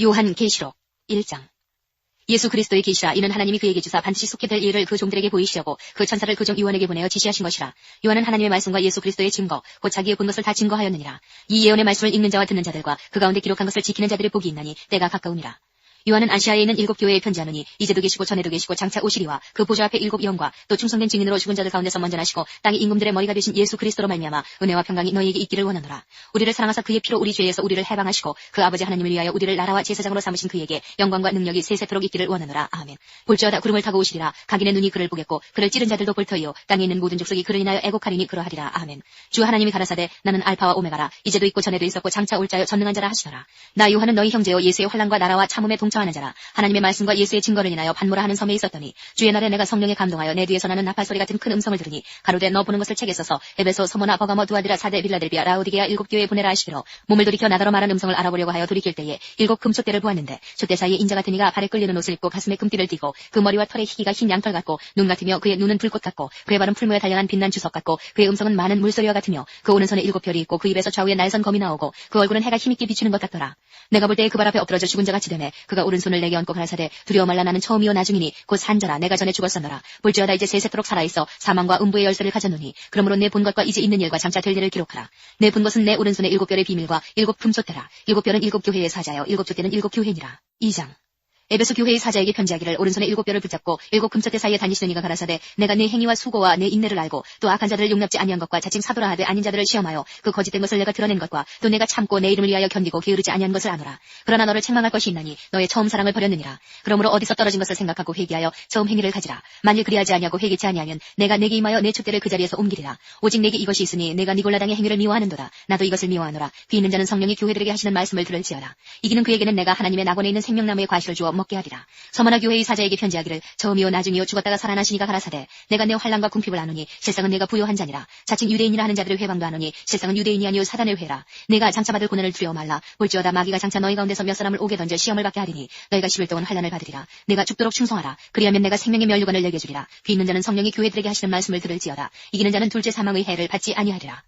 요한계시록 1장. 예수 그리스도의 계시라. 이는 하나님이 그에게 주사 반드시 속게 될 일을 그 종들에게 보이시려고 그 천사를 그 종 요한에게 보내어 지시하신 것이라. 요한은 하나님의 말씀과 예수 그리스도의 증거 곧 자기의 본 것을 다 증거하였느니라. 이 예언의 말씀을 읽는 자와 듣는 자들과 그 가운데 기록한 것을 지키는 자들의 복이 있나니 때가 가까우니라. 요한은 아시아에 있는 7 교회에 편지하노니 이제도 계시고 전에도 계시고 장차 오시리와 그 보좌 앞에 7 영과 또 충성된 증인으로 죽은 자들 가운데서 먼저 나시고 땅의 임금들의 머리가 되신 예수 그리스도로 말미암아 은혜와 평강이 너희에게 있기를 원하노라. 우리를 사랑하사 그의 피로 우리 죄에서 우리를 해방하시고 그 아버지 하나님을 위하여 우리를 나라와 제사장으로 삼으신 그에게 영광과 능력이 세세토록 있기를 원하노라. 아멘. 볼지어다 구름을 타고 오시리라. 각인의 눈이 그를 보겠고 그를 찌른 자들도 볼 터이요 땅에 있는 모든 족속이 그를 인하여 애곡하리니 그러하리라. 아멘. 주 하나님이 가라사대 나는 알파와 오메가라. 이제도 있고 전에도 있었고 장차 올 자여 전능한 자라 하시더라. 나 요한은 너희 형제요 예수의 환난과 나라와 참음에 동참하는 자라. 하나님의 말씀과 예수의 증거를 인하여 반모라 하는 섬에 있었더니 주의 날에 내가 성령에 감동하여 내 뒤에서 나는 나팔 소리 같은 큰 음성을 들으니 가로되 너 보는 것을 책에 써서 에베소, 서모나, 버가모, 두아디라, 사데, 빌라델비아, 라우디게아 7 교회에 보내라 하시기로 몸을 돌이켜 나더러 말한 음성을 알아보려고 하여 돌이킬 때에 7 금촛대를 보았는데 촛대 사이에 인자 같은 이가 발에 끌리는 옷을 입고 가슴에 금띠를 띠고 그 머리와 털의 희기가 흰 양털 같고 눈 같으며 그의 눈은 불꽃 같고 그의 발은 풀무에 단련한 빛난 주석 같고 그의 음성은 많은 물소리와 같으며 그 오른손에 7 별이 있고 그 입에서 좌우에 날선 검이 나오고 그 얼굴은 해가 힘있게 비추는 것 같더라. 내가 볼 때에 그 발 앞에 엎드러져 죽은 자같이 되매 그가 오른손을 내게 얹고 가라사대 두려워 말라 나는 처음이요 나중이니 곧 산자라 내가 전에 죽었었노라. 볼지어다 이제 세세토록 살아있어 사망과 음부의 열쇠를 가졌노니 그러므로 내 본 것과 이제 있는 일과 장차 될 일을 기록하라. 내 본 것은 내 오른손에 7 별의 비밀과 7 금촛대라. 7 별은 7 교회의 사자여 7 촛대는 7 교회니라. 2장. 에베소 교회의 사자에게 편지하기를 오른손에 7 별을 붙잡고 7 금촛대 사이에 다니시는 이가 가라사대 내가 내 행위와 수고와 내 인내를 알고 또 악한 자들을 용납지 아니한 것과 자칭 사도라 하되 아닌 자들을 시험하여 그 거짓된 것을 내가 드러낸 것과 또 내가 참고 내 이름을 위하여 견디고 게으르지 아니한 것을 아노라. 그러나 너를 책망할 것이 있나니 너의 처음 사랑을 버렸느니라. 그러므로 어디서 떨어진 것을 생각하고 회개하여 처음 행위를 가지라. 만일 그리하지 아니하고 회개치 아니하면 내가 내게 임하여 내 촛대를 그 자리에서 옮기리라. 오직 내게 이것이 있으니 내가 니골라당의 행위를 미워하는도다. 나도 이것을 미워하노라. 귀 있는 자는 성령이 교회들에게 하시는 말씀을 들을지어다. 이기는 그에게는 내가 하나님의 낙원에 있는 생명나무의 과실을 주어 먹게 하리라. 서머나 교회의 사자에게 편지하기를 처음이요 나중이요 죽었다가 살아나시니가 가라사대 내가 내 환난과 궁핍을 아노니 실상은 내가 부요한 자니라. 자칭 유대인이라 하는 자들의 회방도 아노니 실상은 유대인이 아니요 사단의 회라. 내가 장차 받을 고난을 두려워 말라. 볼지어다 마귀가 장차 너희 가운데서 몇 사람을 옥에 던져 시험을 받게 하리니 너희가 10일 동안 환난을 받으리라. 내가 죽도록 충성하라. 그리하면 내가 생명의 면류관을 내게 주리라. 귀 있는 자는 성령이 교회들에게 하시는 말씀을 들을지어다. 이기는 자는 둘째 사망의 해를 받지 아니하리라.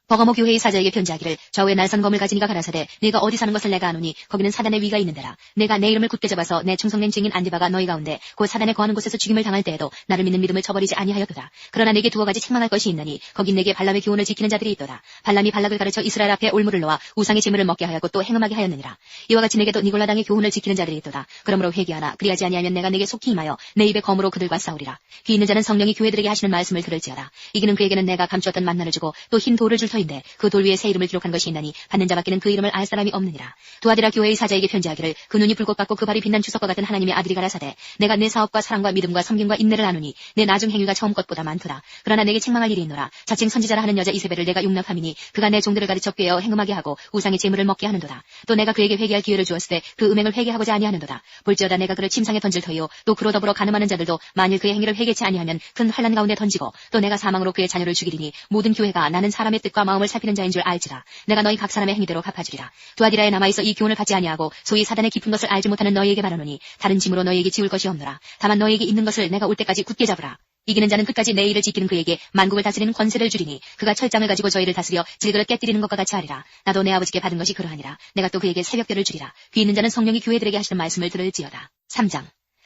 버가모 교회의 사자에게 편지하기를 좌우에 날선 검을 가진 이가 가라사대 네가 어디 사는 것을 내가 아노니 거기는 사단의 위가 있는 데라. 내가 내 이름을 굳게 잡아서 내 충성된 증인 안디바가 너희 가운데 곧 사단에 거하는 곳에서 죽임을 당할 때에도 나를 믿는 믿음을 저버리지 아니하였도다. 그러나 내게 2 가지 책망할 것이 있나니 거긴 내게 발람의 교훈을 지키는 자들이 있도다. 발람이 발락을 가르쳐 이스라엘 앞에 올무를 놓아 우상의 제물을 먹게 하였고 또 행음하게 하였느니라. 이와 같이 내게도 니골라당의 교훈을 지키는 자들이 있도다. 그러므로 회개하나 그리하지 아니하면 내가 내게 속히 임하여 내 입에 검으로 그들과 싸우리라. 귀 있는 자는 성령이 교회들에게 하시는 말씀을 들을지어다. 이기는 그에게는 내가 감추었던 만나를 주고 또 흰 돌을 줄 터인데 그 돌 위에 새 이름을 기록한 것이 있나니 받는 자밖에는 그 이름을 알 사람이 없느니라. 두아디라 교회의 사자에게 편지하기를 그 눈이 불꽃 같고 그 발이 빛난 주석과 같은 하나님의 아들이 가라사대 내가 내 사업과 사랑과 믿음과 섬김과 인내를 아노니 내 나중 행위가 처음 것보다 많도다. 그러나 내게 책망할 일이 있노라. 자칭 선지자라 하는 여자 이세벨을 내가 용납함이니 그가 내 종들을 가르쳐 꾀어 행음하게 하고 우상의 제물을 먹게 하는도다. 또 내가 그에게 회개할 기회를 주었을 때 그 음행을 회개하고자 아니하는도다. 볼지어다 내가 그를 침상에 던질 터이요 또 그로 더불어 가늠하는 자들도 만일 그의 행위를 회개치 아니하면 큰 환난 가운데 던지고 또 내가 사망으로 그의 자녀를 죽이리니 모든 교회가 나는 사람의 뜻과 마음을 살피는 자인 줄 알지라. 내가 너희 각 사람의 행위대로 갚아주리라. 두아디라에 남아있어 이 교훈을 받지 아니하고 소위 사단의 깊은 것을 알지 못하는 너희에게 말하노니 다른 짐으로 너희에게 지울 것이 없노라. 다만 너희에게 있는 것을 내가 올 때까지 굳게 잡으라. 이기는 자는 끝까지 내 일을 지키는 그에게 만국을 다스리는 권세를 주리니 그가 철장을 가지고 저희를 다스려 질그릇 깨뜨리는 것과 같이 하리라. 나도 내 아버지께 받은 것이 그러하니라. 내가 또 그에게 새벽별을 주리라. 귀 있는 자는 성령이 교회들에게 하시는 말씀을 들을지어다. 3장.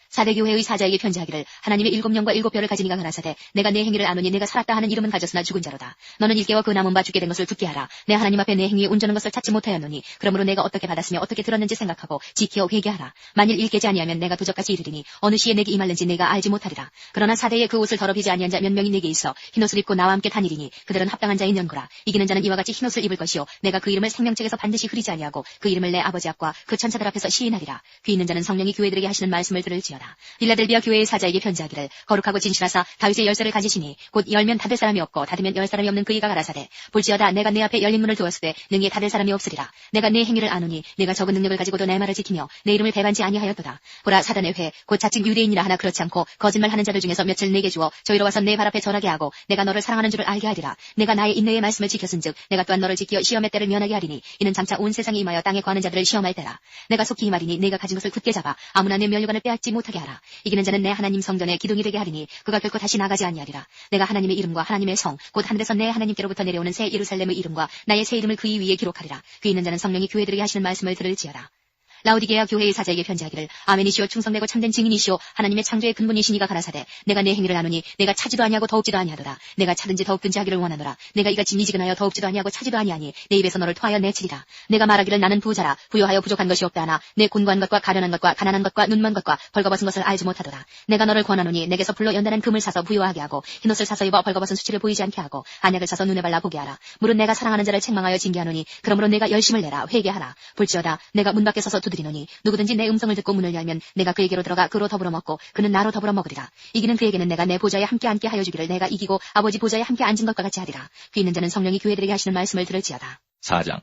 사대교회의 사자에게 편지하기를 하나님의 7 영과 7 별을 가진 이가 가라사대 내가 내 행위를 아노니 내가 살았다 하는 이름은 가졌으나 죽은 자로다. 너는 일개와 그 남은 바 죽게 된 것을 듣게 하라. 내 하나님 앞에 내 행위에 온전한 것을 찾지 못하였노니 그러므로 내가 어떻게 받았으며 어떻게 들었는지 생각하고 지켜 회개하라. 만일 일개지 아니하면 내가 도적같이 이르리니 어느 시에 내게 임할는지 내가 알지 못하리라. 그러나 사대의 그 옷을 더럽히지 아니한 자 몇 명이 내게 있어 흰옷을 입고 나와 함께 다니리니 그들은 합당한 자인 연고라. 이기는 자는 이와 같이 흰옷을 입을 것이요 내가 그 이름을 생명책에서 반드시 흐리지 아니하고 그 이름을 내 아버지 앞과 그 천사들 앞에서 시인하리라. 귀 있는 자는 성령이 교회들에게 하시는 말씀을 들을지어다. 빌라델비아 교회의 사자에게 편지하기를 거룩하고 진실하사 다윗의 열쇠를 가지시니 곧 열면 닫을 사람이 없고 닫으면 열 사람이 없는 그이가 가라사대 볼지어다 내가 내 앞에 열린 문을 두었을 때 능히 닫을 사람이 없으리라. 내가 내 행위를 아노니 내가 적은 능력을 가지고도 내 말을 지키며 내 이름을 배반지 아니하였도다. 보라 사단의 회 곧 자칭 유대인이라 하나 그렇지 않고 거짓말하는 자들 중에서 며칠 내게 주어 저희로 와서 내 발 앞에 절하게 하고 내가 너를 사랑하는 줄을 알게 하리라. 내가 나의 인내의 말씀을 지켰은즉 내가 또한 너를 지키어 시험의 때를 면하게 하리니 이는 장차 온 세상에 임하여 땅에 거하는 자들을 시험할 때라. 내가 속히 이 말이니 내가 가진 것을 굳게 잡아 아무나 내 면류관을 빼앗지 못하게 하라. 이기는 자는 내 하나님 성전에 기둥이 되게 하리니 그가 결코 다시 나가지 아니하리라. 내가 하나님의 이름과 하나님의 성 곧 하늘에서 내 하나님께로부터 내려오는 새 예루살렘의 이름과 나의 새 이름을 그이 위에 기록하리라. 귀 있는 자는 성령이 교회들에게 하시는 말씀을 들을지어다. 라오디게아 교회의 사자에게 편지하기를 아멘이시오 충성되고 참된 증인이시오 하나님의 창조의 근본이시니가 가라사대 내가 내 행위를 아노니 내가 차지도 아니하고 더웁지도 아니하도다 내가 차든지 더욱든지 하기를 원하노라 내가 이같이 미지근하여 더웁지도 아니하고 차지도 아니하니 내 입에서 너를 토하여 내치리라 내가 말하기를 나는 부자라 부요하여 부족한 것이 없다 하나 내 곤고한 것과 가련한 것과 가난한 것과 눈먼 것과 벌거벗은 것을 알지 못하도다 내가 너를 권하노니 내게서 불로 연단한 금을 사서 부요하게 하고 흰옷을 사서 입어 벌거벗은 수치를 보이지 않게 하고 안약을 사서 눈에 발라 보게 하라 물은 내가 사랑하는 자를 책망하여 징계하노니 그러므로 내가 열심을 내라 회개하라 볼지어다 내가 문 밖에 서서 두드리노니 누구든지 내 음성을 듣고 문을 열면 내가 그에게로 들어가 그로 더불어 먹고 그는 나로 더불어 먹으리라 이기는 그에게는 내가 내 보좌에 함께 앉게 하여 주기를 내가 이기고 아버지 보좌에 함께 앉은 것과 같이 하리라 귀 있는 자는 성령이 교회들에게 하시는 말씀을 들을지어다. 4장.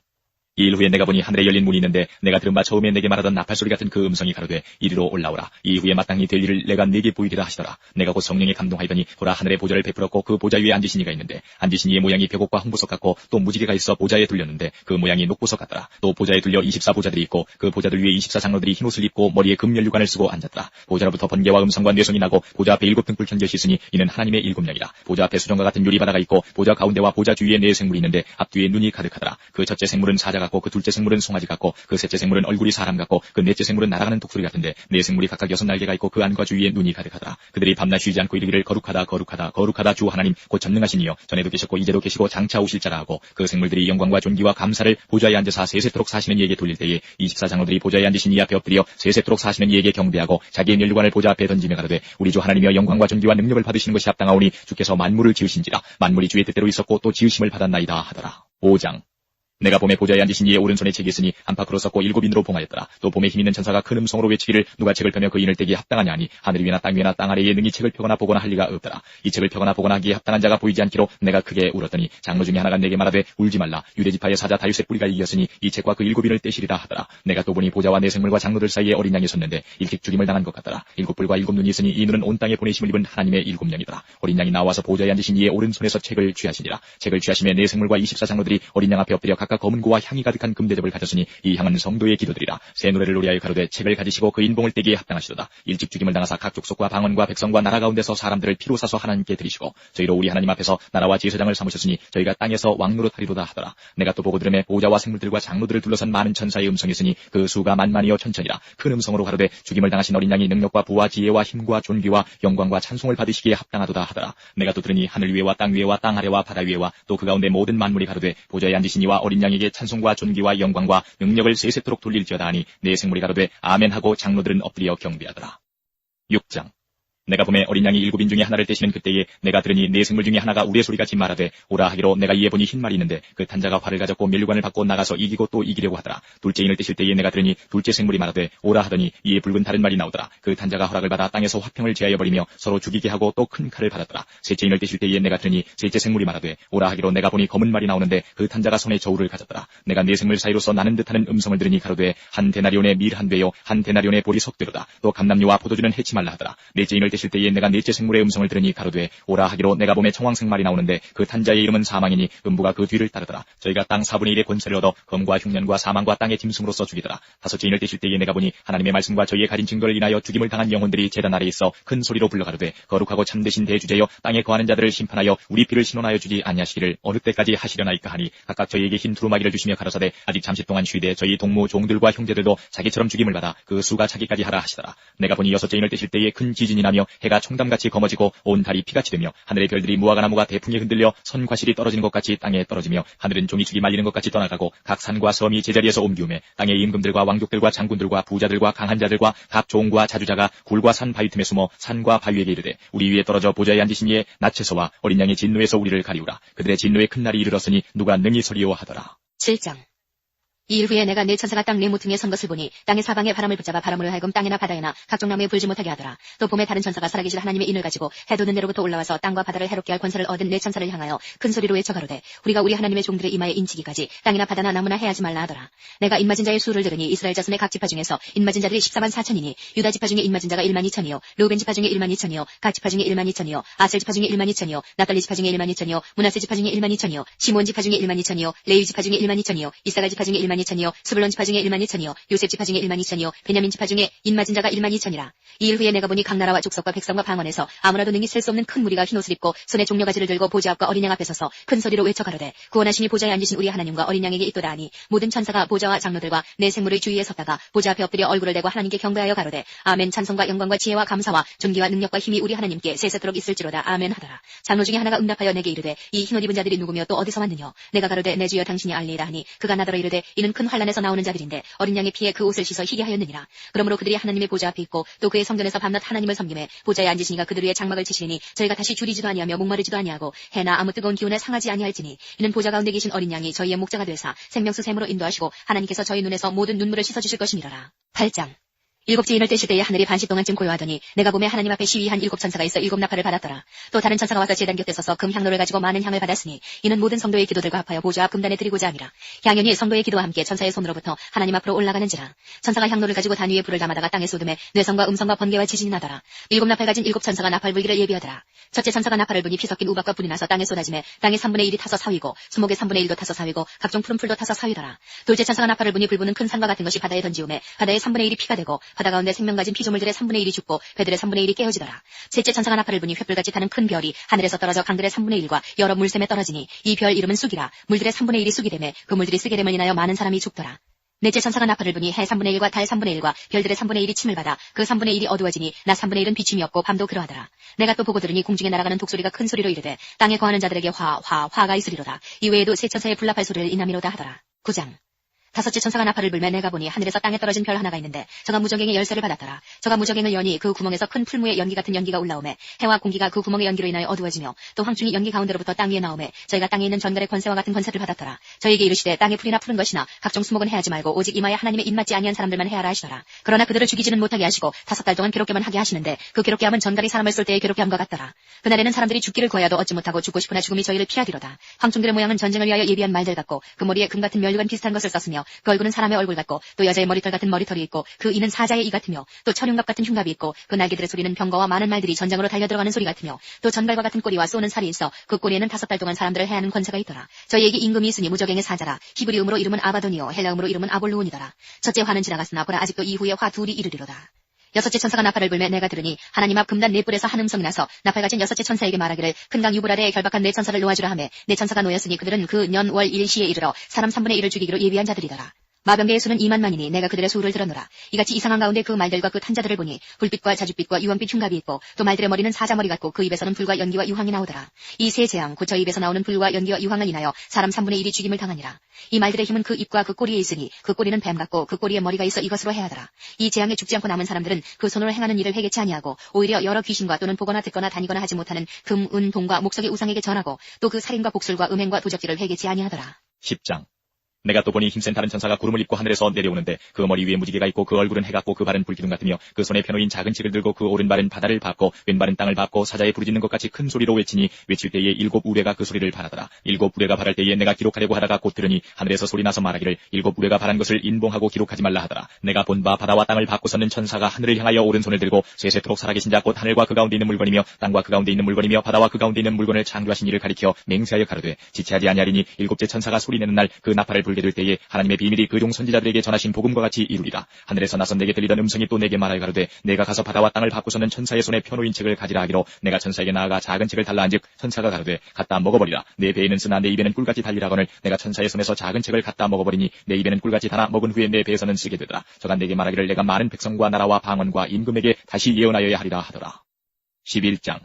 이 일 후에 내가 보니 하늘에 열린 문이 있는데 내가 들은 바 처음에 내게 말하던 나팔소리 같은 그 음성이 가로되 이리로 올라오라. 이후에 마땅히 될 일을 내가 네게 보이리라 하시더라. 내가 곧 성령에 감동하였더니 보라 하늘에 보좌를 베풀었고 그 보좌 위에 앉으신 이가 있는데 앉으신 이의 모양이 벽옥과 홍보석 같고 또 무지개가 있어 보좌에 둘렸는데 그 모양이 녹보석 같더라. 또 보좌에 둘려 24보좌들이 있고 그 보좌들 위에 24장로들이 흰옷을 입고 머리에 금면류관을 쓰고 앉았더라. 보좌로부터 번개와 음성과 뇌성이 나고 보좌 앞에 7등불 켜져 있으니 이는 하나님의 7명이라. 보좌 앞에 수정과 같은 유리바다가 있고 보좌 가운데와 보좌 주위에 4생물이 있는데 앞뒤에 눈이 가득하더라. 그 첫째 생물은 사자 같고 그 둘째 생물은 송아지 같고 그 셋째 생물은 얼굴이 사람 같고 그 넷째 생물은 날아가는 독수리 같은데 4생물이 각각 6날개가 있고 그 안과 주위에 눈이 가득하더라. 그들이 밤낮 쉬지 않고 이르기를 거룩하다 거룩하다 거룩하다 주 하나님 곧 전능하신 이여 전에도 계셨고 이제도 계시고 장차 오실 자라 하고 그 생물들이 영광과 존귀와 감사를 보좌에 앉으사 세세토록 사시는 이에게 돌릴 때에 24장로들이 보좌에 앉으신 이 앞에 엎드려 세세토록 사시는 이에게 경배하고 자기의 면류관을 보좌 앞에 던지며 가로되 우리 주 하나님이여 영광과 존귀와 능력을 받으시는 것이 합당하오니 주께서 만물을 지으신지라 만물이 주의 뜻대로 있었고 또 지으심을 받았나이다 하더라. 5장. 내가 봄에 보좌에 앉으신 이의 오른손에 책이 있으니 안팎으로 썼고 7인으로 봉하였더라. 또 봄에 힘있는 천사가 큰 음성으로 외치기를 누가 책을 펴며 그 인을 떼기에 합당하냐 하니 하늘 위나 땅 위나 땅 아래에 능히 책을 펴거나 보거나 할 리가 없더라. 이 책을 펴거나 보거나 하기에 합당한 자가 보이지 않기로 내가 크게 울었더니 장로 중에 하나가 내게 말하되 울지 말라. 유대지파의 사자 다윗의 뿌리가 이겼으니 이 책과 그 7인을 떼시리라 하더라. 내가 또 보니 보좌와 내 생물과 장로들 사이에 어린 양이 섰는데 일찍 죽임을 당한 것 같더라. 7뿔과 7눈이 있으니 이 눈은 온 땅에 보내심을 입은 하나님의 7명이더라. 어린 양이 나와서 보좌에 앉으신 이의 오른손에서 책을 취하시니라. 책을 취하심에 내 생물과 24장로들이 어린 양 앞에 엎드려 각각 검은 고와 향이 가득한 금대접을 가졌으니 이 향은 성도의 기도들이라. 새 노래를 노래하여 가로되 책을 가지시고 그 인봉을 떼기에 합당하시도다. 일찍 죽임을 당하사 각 족속과 방언과 백성과 나라 가운데서 사람들을 피로 사서 하나님께 드리시고 저희로 우리 하나님 앞에서 나라와 제사장을 삼으셨으니 저희가 땅에서 왕노릇 하리로다 하더라. 내가 또 보고 들음에 보좌와 생물들과 장로들을 둘러싼 많은 천사의 음성이 있으니 그 수가 만만이요 천천이라. 큰 음성으로 가로되 죽임을 당하신 어린 양이 능력과 부와 지혜와 힘과 존귀와 영광과 찬송을 받으시기에 합당하도다 하더라. 내가 또 들으니 하늘 위에와 땅 위에와 땅 아래와 바다 위에와 또 그 가운데 모든 만물이 가로되 보좌에 앉으신 이와 어린 양에게 찬송과 존귀와 영광과 능력을 세세토록 돌릴지어다 하니 내 생물이 가로되 아멘하고 장로들은 엎드려 경배하더라. 6장. 내가 봄에 어린 양이 7인 중에 하나를 떼시는 그때에 내가 들으니 네 생물 중에 하나가 우레소리같이 말하되 오라 하기로 내가 이에 보니 흰 말이 있는데 그 탄자가 활을 가졌고 면류관을 받고 나가서 이기고 또 이기려고 하더라. 둘째 인을 떼실 때에 내가 들으니 둘째 생물이 말하되 오라 하더니 이에 붉은 다른 말이 나오더라. 그 탄자가 허락을 받아 땅에서 화평을 제하여 버리며 서로 죽이게 하고 또 큰 칼을 받았더라. 셋째 인을 떼실 때에 내가 들으니 셋째 생물이 말하되 오라 하기로 내가 보니 검은 말이 나오는데 그 탄자가 손에 저울을 가졌더라. 내가 네 생물 사이로서 나는 듯하는 음성을 들으니 가로되 한 데나리온의 밀 한 배요 한 데나리온의 보리 석 배로다. 또 감람류와 포도주는 해치 말라 하더라. 넷째 인을 떼실 때에 내가 넷째 생물의 음성을 들으니 가로되 오라 하기로 내가 봄에 청황색 말이 나오는데 그 탄자의 이름은 사망이니 음부가 그 뒤를 따르더라. 저희가 땅 4분의 1의 권세를 얻어 검과 흉년과 사망과 땅의 짐승으로서 죽이더라. 다섯째 인을 떼실 때에 내가 보니 하나님의 말씀과 저희의 가진 증거를 인하여 죽임을 당한 영혼들이 제단 아래에 있어 큰 소리로 불러 가로되 거룩하고 참되신 대주제여 땅에 거하는 자들을 심판하여 우리 피를 신원하여 주지 아니하시기를 어느 때까지 하시려나이까 하니 각각 저희에게 흰 두루마기를 주시며 가라사대 아직 잠시 동안 쉬되 저희 동무 종들과 형제들도 자기처럼 죽임을 받아 그 수가 차기까지 하라 하시더라. 내가 보니 여섯째 인을 떼실 때에 큰 지진이 나며 해가 총담같이 검어지고 온 달이 피같이 되며 하늘의 별들이 무화과 나무가 대풍에 흔들려 선과실이 떨어지는 것 같이 땅에 떨어지며 하늘은 종이축이 말리는 것 같이 떠나가고 각 산과 섬이 제자리에서 옮기우매 땅의 임금들과 왕족들과 장군들과 부자들과 강한 자들과 각 종과 자주자가 굴과 산 바위 틈에 숨어 산과 바위에게 이르되 우리 위에 떨어져 보좌에 앉으신 이의 낯에서와 어린 양의 진노에서 우리를 가리우라. 그들의 진노의 큰 날이 이르렀으니 누가 능히 서리오 하더라. 7장. 이 일 후에 내가 네 천사가 땅 네 모퉁이에 선 것을 보니 땅의 사방에 바람을 붙잡아 바람으로 하여금 땅이나 바다에나 각종 나무에 불지 못하게 하더라. 또 봄에 다른 천사가 살아계실 하나님의 인을 가지고 해 돋는 데로부터 올라와서 땅과 바다를 해롭게 할 권세를 얻은 네 천사를 향하여 큰 소리로 외쳐 가로되 우리가 우리 하나님의 종들의 이마에 인치기까지 땅이나 바다나 나무나 해하지 말라 하더라. 내가 인맞은 자의 수를 들으니 이스라엘 자손의 각 지파 중에서 인맞은 자들이 14만 4천이니 유다 지파 중에 인맞은 자가 1만 2천이요 르우벤 지파 중에 1만 2천이요 갓 지파 중에 1만 2천이요 아셀 지파 중에 1만 2천이요 납달리 지파 중에 1만 2천이요 므낫세 지파 중에 1만 2천이요 시몬 지파 중에 1만 2천이요 레위 지파 중에 1만 2천이요 이사갈 지파 중에 1만 2천이요 스불론 지파 중에 1만 2천이요 요셉 지파 중에 1만 2천이요 베냐민 지파 중에 인맞은 자가 1만 2천이라. 이 일 후에 내가 보니 각 나라와 족속과 백성과 방언에서 아무라도 능히 셀 수 없는 큰 무리가 흰옷을 입고 손에 종려가지를 들고 보좌 앞과 어린 양 앞에 서서 큰 소리로 외쳐 가로되 구원하시니 보좌에 앉으신 우리 하나님과 어린 양에게 있도다 하니 모든 천사가 보좌와 장로들과 내 생물의 주위에 섰다가 보좌 앞에 엎드려 얼굴을 대고 하나님께 경배하여 가로되 아멘. 찬송과 영광과 지혜와 감사와 존귀와 능력과 힘이 우리 하나님께 세세토록 있을지로다. 아멘 하더라. 장로 중에 하나가 응답하여 내게 이르되 이 흰옷 입은 자들이 누구며 또 어디서 왔느냐. 내가 가로되 내 주여 당신이 알리이다 하니 그가 나더러 이르되 이는 큰 환란에서 나오는 자들인데 어린 양의 피에 그 옷을 씻어 희게 하였느니라. 그러므로 그들이 하나님의 보좌 앞에 있고 또 그의 성전에서 밤낮 하나님을 섬김에 보좌에 앉으시니가 그들 위에 장막을 치시니 저희가 다시 줄이지도 아니하며 목마르지도 아니하고 해나 아무 뜨거운 기운에 상하지 아니할지니 이는 보좌 가운데 계신 어린 양이 저희의 목자가 되사 생명수 샘으로 인도하시고 하나님께서 저희 눈에서 모든 눈물을 씻어주실 것이니라. 8장. 일곱 지인을 떼실 때에 하늘이 반시 동안쯤 고요하더니 내가 보매 하나님 앞에 시위한 일곱 천사가 있어 일곱 나팔을 받았더라. 또 다른 천사가 와서 제단 곁에 서서 금 향로를 가지고 많은 향을 받았으니 이는 모든 성도의 기도들과 합하여 보좌 앞 금단에 드리고자 함이라. 향연이 성도의 기도와 함께 천사의 손으로부터 하나님 앞으로 올라가는지라. 천사가 향로를 가지고 단 위에 불을 담아다가 땅에 쏟음에 뇌성과 음성과 번개와 지진이 나더라. 일곱 나팔 가진 일곱 천사가 나팔 불기를 예비하더라. 첫째 천사가 나팔을 부니 피 섞인 우박과 불이 나서 땅에 쏟아지매 땅의 3분의 1이 타서 사위고 수목의 3분의 1도 타서 사위고 각종 푸른 풀도 타서 사위더라. 둘째 천사가 나팔을 부니 불 부는 큰 산과 같은 것이 바다에 던지우매 바다의 3분의 1이 피가 되고 바다 가운데 생명 가진 피조물들의 3분의 1이 죽고 배들의 3분의 1이 깨어지더라. 셋째 천사가 나팔을 부니 횃불같이 타는 큰 별이 하늘에서 떨어져 강들의 3분의 1과 여러 물샘에 떨어지니 이 별 이름은 쑥이라. 물들의 3분의 1이 쑥이 되매 그 물들이 쓰게 됨을 인하여 많은 사람이 죽더라. 넷째 천사가 나팔을 부니 해 3분의 1과 달 3분의 1과 별들의 3분의 1이 침을 받아 그 3분의 1이 어두워지니 낮 3분의 1은 비침이 없고 밤도 그러하더라. 내가 또 보고 들으니 공중에 날아가는 독소리가 큰 소리로 이르되 땅에 거하는 자들에게 화가 있으리로다. 이외에도 세 천사의 불나팔 소리를 인하미로다 하더라. 9장. 다섯째 천사가 나팔을 불매 내가 보니 하늘에서 땅에 떨어진 별 하나가 있는데 저가 무저갱의 열쇠를 받았더라. 저가 무저갱을 여니 그 구멍에서 큰 풀무에 연기 같은 연기가 올라오매 해와 공기가 그 구멍의 연기로 인하여 어두워지며 또 황충이 연기 가운데로부터 땅 위에 나오매 저희가 땅에 있는 전갈의 권세와 같은 권세를 받았더라. 저에게 이르시되 땅에 풀이나 푸른 것이나 각종 수목은 해하지 말고 오직 이마에 하나님의 입맞지 아니한 사람들만 해하라 하시더라. 그러나 그들을 죽이지는 못하게 하시고 5달 동안 괴롭게만 하게 하시는데 그 괴롭게함은 전갈이 사람을 쏠 때의 괴롭게함과 같더라. 그날에는 사람들이 죽기를 구하여도 얻지 못하고 죽고 싶으나 죽음이 저희를 피하리로다. 황충들의 모양은 전쟁을 위하여 예비한 말들 같고 그 머리에 금 같은 면류관 비슷한 것을 썼으며 그 얼굴은 사람의 얼굴 같고 또 여자의 머리털 같은 머리털이 있고 그 이는 사자의 이 같으며 또 철흉갑 같은 흉갑이 있고 그 날개들의 소리는 병거와 많은 말들이 전장으로 달려들어가는 소리 같으며 또 전갈과 같은 꼬리와 쏘는 살이 있어 그 꼬리에는 5달 동안 사람들을 해하는 권세가 있더라. 저희에게 임금이 있으니 무저갱의 사자라. 히브리음으로 이름은 아바돈이요 헬라음으로 이름은 아볼루온이더라. 첫째 화는 지나갔으나 보라 아직도 이후에 화 둘이 이르리로다. 여섯째 천사가 나팔을 불매 내가 들으니 하나님 앞 금단 네 뿔에서 한 음성이 나서 나팔 가진 여섯째 천사에게 말하기를 큰 강 유브라데에 결박한 네 천사를 놓아주라 하매 네 천사가 놓였으니 그들은 그 년 월 일시에 이르러 사람 3분의 1을 죽이기로 예비한 자들이더라. 마병대의 수는 2만만이니 내가 그들의 수를 들었노라. 이같이 이상한 가운데 그 말들과 그 탄자들을 보니 불빛과 자줏빛과 유황빛 흉갑이 있고 또 말들의 머리는 사자머리 같고 그 입에서는 불과 연기와 유황이 나오더라. 이 세 재앙 곧 저 입에서 나오는 불과 연기와 유황을 인하여 사람 3분의 1이 죽임을 당하니라. 이 말들의 힘은 그 입과 그 꼬리에 있으니 그 꼬리는 뱀 같고 그 꼬리에 머리가 있어 이것으로 해하더라. 이 재앙에 죽지 않고 남은 사람들은 그 손으로 행하는 일을 회개치 아니하고 오히려 여러 귀신과 또는 보거나 듣거나 다니거나 하지 못하는 금, 은, 동과 목석의 우상에게 전하고 또 그 살인과 복술과 음행과 도적질을 회개치 아니하더라. 10장. 내가 또 보니 힘센 다른 천사가 구름을 입고 하늘에서 내려오는데 그 머리 위에 무지개가 있고 그 얼굴은 해 같고 그 발은 불기둥 같으며 그 손에 펴놓인 작은 책을 들고 그 오른발은 바다를 밟고 왼발은 땅을 밟고 사자에 부르짖는 것 같이 큰 소리로 외치니 외칠 때에 7 우레가 그 소리를 발하더라. 7 우레가 발할 때에 내가 기록하려고 하다가 곧 들으니 하늘에서 소리 나서 말하기를 7 우레가 발한 것을 인봉하고 기록하지 말라 하더라. 내가 본 바 바다와 땅을 밟고 섰는 천사가 하늘을 향하여 오른손을 들고 세세토록 살아계신 자 곧 하늘과 그 가운데 있는 물건이며 땅과 그 가운데 있는 물건이며 바다와 그 가운데 있는 물건을 창조하신 이를 가리켜 맹세하여 가로되 지체하지 아니하리니 7째 천사가 소리내는 날 그 나팔을 불게 될 때에 하나님의 비밀이 그종 선지자들에게 전하신 복음과 같이 이루리라. 하늘에서 나서 내게 들리던 음성이 또 내게 말하여 가로되 내가 가서 바다와 땅을 밟고서는 천사의 손에 펴놓인 책을 가지라 하기로 내가 천사에게 나아가 작은 책을 달라 한즉 천사가 가로되 갖다 먹어버리라. 내 배에는 쓰나 내 입에는 꿀같이 달리라 하거늘 내가 천사의 손에서 작은 책을 갖다 먹어버리니 내 입에는 꿀같이 달아 먹은 후에 내 배에서는 쓰게 되더라. 저가 내게 말하기를 내가 많은 백성과 나라와 방언과 임금에게 다시 예언하여야 하리라 하더라. 11장.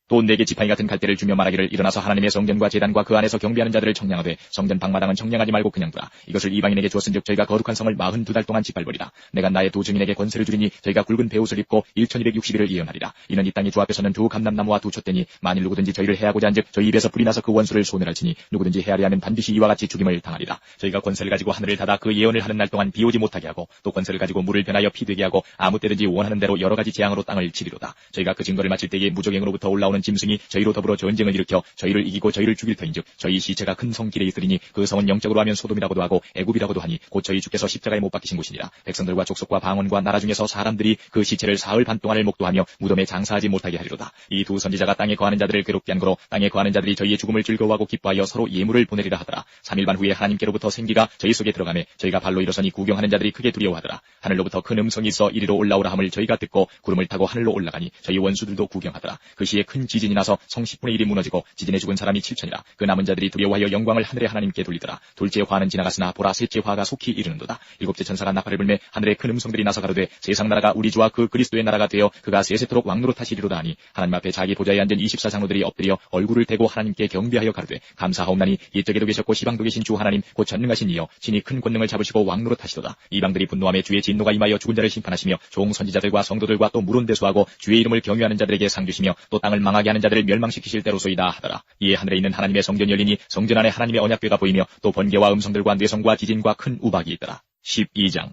또 내게 지팡이 같은 갈대를 주며 말하기를 일어나서 하나님의 성전과 제단과 그 안에서 경배하는 자들을 청량하되 성전 방마당은 청량하지 말고 그냥 두라. 이것을 이방인에게 주었은즉 저희가 거룩한 성을 42달 동안 짓밟으리라. 내가 나의 두 증인에게 권세를 주리니 저희가 굵은 베옷을 입고 1260일을 예언하리라. 이는 이 땅이 주 앞에서는 두 감람나무와 두 촛대니 만일 누구든지 저희를 해하고자 한즉 저희 입에서 불이 나서 그 원수를 소멸할지니 누구든지 해하려 하면 반드시 이와 같이 죽임을 당하리라. 저희가 권세를 가지고 하늘을 닫아 그 예언을 하는 날 동안 비 오지 못하게 하고 또 권세를 가지고 물을 변하여 피 되게 하고 아무 때든지 원하는 대로 여러 가지 재앙으로 땅을 치리로다. 저희가 그 증거를 마칠 때에 무저갱으로부터 올라오는 쏘는 짐승이 저희로 더불어 전쟁을 일으켜 저희를 이기고 저희를 죽일 터인즉 저희 시체가 큰 성길에 있으리니 그 성은 영적으로 하면 소돔이라고도 하고 애굽이라고도 하니 곧 저희 주께서 십자가에 못 박히신 곳이니라. 백성들과 족속과 방언과 나라 중에서 사람들이 그 시체를 사흘 반 동안을 목도하며 무덤에 장사하지 못하게 하리로다. 이 두 선지자가 땅에 거하는 자들을 괴롭게 한 거로 땅에 거하는 자들이 저희의 죽음을 즐거워하고 기뻐하여 서로 예물을 보내리라 하더라. 3일 반 후에 하나님께로부터 생기가 저희 속에 들어가매 저희가 발로 일어서니 구경하는 자들이 크게 두려워하더라. 하늘로부터 큰 음성이 있어 이리로 올라오라 함을 저희가 듣고 구름을 타고 하늘로 올라가니 저희 원수들도 구경하더라. 그 시에 큰 지진이 나서 성 10분의 1이 무너지고 지진에 죽은 사람이 7천이라. 그 남은 자들이 두려워하여 영광을 하늘의 하나님께 돌리더라. 둘째 화는 지나갔으나 보라 셋째 화가 속히 이르는도다. 일곱째 천사가 나팔을 불매 하늘에 큰 음성들이 나서 가로되 세상 나라가 우리 주와 그 그리스도의 나라가 되어 그가 세세토록 왕노릇하시리로다 하니 하나님 앞에 자기 보좌에 앉은 24장로들이 엎드려 얼굴을 대고 하나님께 경배하여 가로되 감사하옵나니 옛적에도 계셨고 시방도 계신 주 하나님 곧 전능하신 이여 친히 큰 권능을 잡으시고 왕노릇하시도다. 이방들이 분노함에 주의 진노가 임하여 죽은 자를 심판하시며 종 선지자들과 성도들과 또 물온대수하고 주의 이름을 경유하는 자들에게 상 주시며 또 땅을 망하게 하는 자들을 멸망시키실 때로소이다 하더라. 이에 하늘에 있는 하나님의 성전이 열리니 성전 안에 하나님의 언약궤가 보이며 또 번개와 음성들과 뇌성과 지진과 큰 우박이 있더라. 12장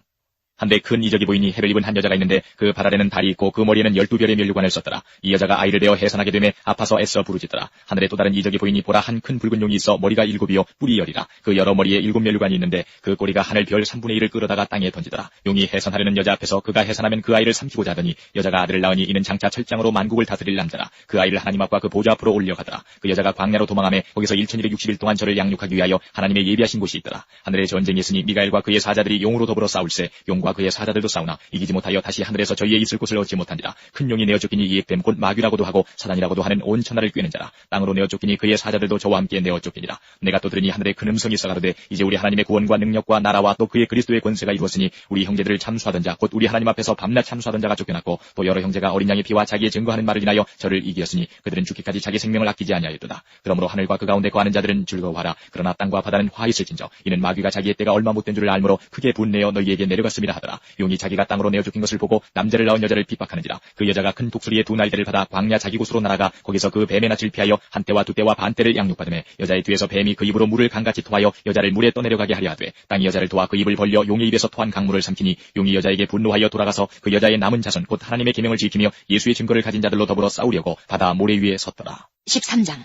한데 큰 이적이 보이니 해를 입은 한 여자가 있는데 그 발 아래는 달이 있고 그 머리에는 12별의 면류관을 썼더라. 이 여자가 아이를 베어 해산하게 되매 아파서 애써 부르짖더라. 하늘에 또 다른 이적이 보이니 보라 한 큰 붉은 용이 있어 머리가 7이요 뿔이 10이라. 그 여러 머리에 7면류관이 있는데 그 꼬리가 하늘 별 3분의 1을 끌어다가 땅에 던지더라. 용이 해산하려는 여자 앞에서 그가 해산하면 그 아이를 삼키고자 하더니 여자가 아들을 낳으니 이는 장차 철장으로 만국을 다스릴 남자라. 그 아이를 하나님 앞과 그 보좌 앞으로 올려가더라. 그 여자가 광야로 도망하며 거기서 1260일 동안 저를 양육하기 위하여 하나님의 예비하신 곳이 있더라. 하늘에 전쟁이 있으니 미가엘과 그의 사자들이 용으로 더불어 싸울세 용과 그의 사자들도 싸우나 이기지 못하여 다시 하늘에서 저희의 있을 곳을 얻지 못하니라. 큰 용이 내어 쫓기니 이에 뱀 곧 마귀라고도 하고 사단이라고도 하는 온 천하를 꿰는 자라. 땅으로 내어 쫓기니 그의 사자들도 저와 함께 내어 쫓기니라. 내가 또 들으니 하늘에 큰 음성이 있어 가로되 이제 우리 하나님의 구원과 능력과 나라와 또 그의 그리스도의 권세가 이루었으니 우리 형제들을 참수하던 자 곧 우리 하나님 앞에서 밤낮 참수하던 자가 쫓겨났고 또 여러 형제가 어린 양의 피와 자기의 증거하는 말을 인하여 저를 이기었으니 그들은 죽기까지 자기 생명을 아끼지 아니하였도다. 그러므로 하늘과 그 가운데 거하는 자들은 즐거워하라. 그러나 땅과 바다는 화 있을진저 이는 마귀가 자기의 때가 얼마 못된 줄을 알므로 크게 분내어 너희에게 내려갔음이라 하더라. 용이 자기가 땅으로 내어 쫓긴 것을 보고 남자를 낳은 여자를 핍박하는지라. 그 여자가 큰 독수리의 두 날개를 받아 광야 자기 곳으로 날아가 거기서 그 뱀의 낯을 피하여 한 때와 두 때와 반 때를 양육받으며 여자의 뒤에서 뱀이 그 입으로 물을 강같이 토하여 여자를 물에 떠내려가게 하려 하되 땅이 여자를 도와 그 입을 벌려 용의 입에서 토한 강물을 삼키니 용이 여자에게 분노하여 돌아가서 그 여자의 남은 자손 곧 하나님의 계명을 지키며 예수의 증거를 가진 자들로 더불어 싸우려고 바다 모래 위에 섰더라. 13장